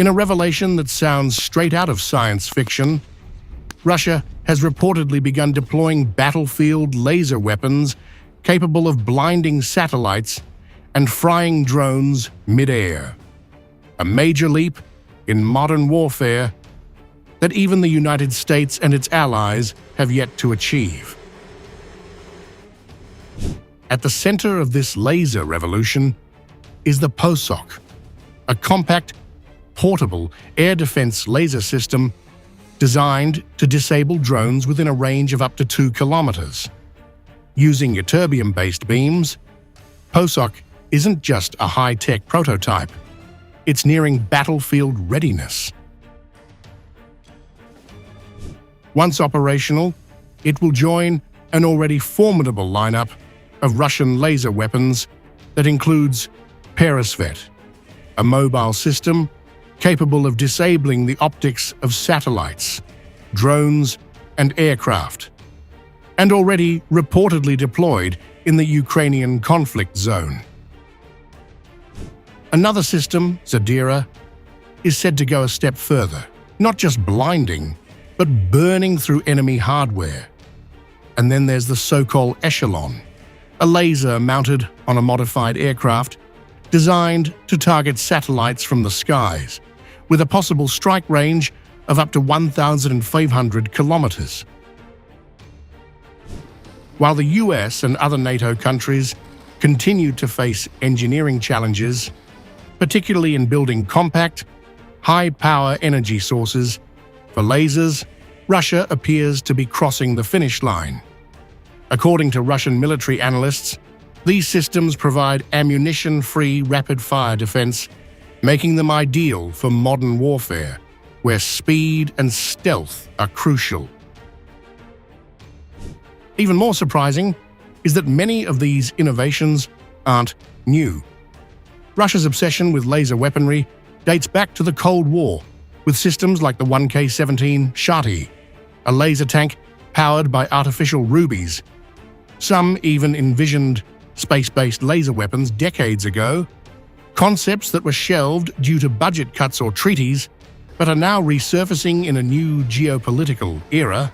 In a revelation that sounds straight out of science fiction, Russia has reportedly begun deploying battlefield laser weapons capable of blinding satellites and frying drones mid-air. A major leap in modern warfare that even the United States and its allies have yet to achieve. At the center of this laser revolution is the POSOK, a compact, portable air defense laser system designed to disable drones within a range of up to 2 kilometers. Using ytterbium-based beams, POSOK isn't just a high-tech prototype. It's nearing battlefield readiness. Once operational, it will join an already formidable lineup of Russian laser weapons that includes Peresvet, a mobile system capable of disabling the optics of satellites, drones, and aircraft, and already reportedly deployed in the Ukrainian conflict zone. Another system, Zadira, is said to go a step further, not just blinding, but burning through enemy hardware. And then there's the so-called Echelon, a laser mounted on a modified aircraft designed to target satellites from the skies, with a possible strike range of up to 1,500 kilometers. While the US and other NATO countries continue to face engineering challenges, particularly in building compact, high-power energy sources for lasers, Russia appears to be crossing the finish line. According to Russian military analysts, these systems provide ammunition-free rapid-fire defense, making them ideal for modern warfare, where speed and stealth are crucial. Even more surprising is that many of these innovations aren't new. Russia's obsession with laser weaponry dates back to the Cold War, with systems like the 1K-17 Shati, a laser tank powered by artificial rubies. Some even envisioned space-based laser weapons decades ago, concepts that were shelved due to budget cuts or treaties, but are now resurfacing in a new geopolitical era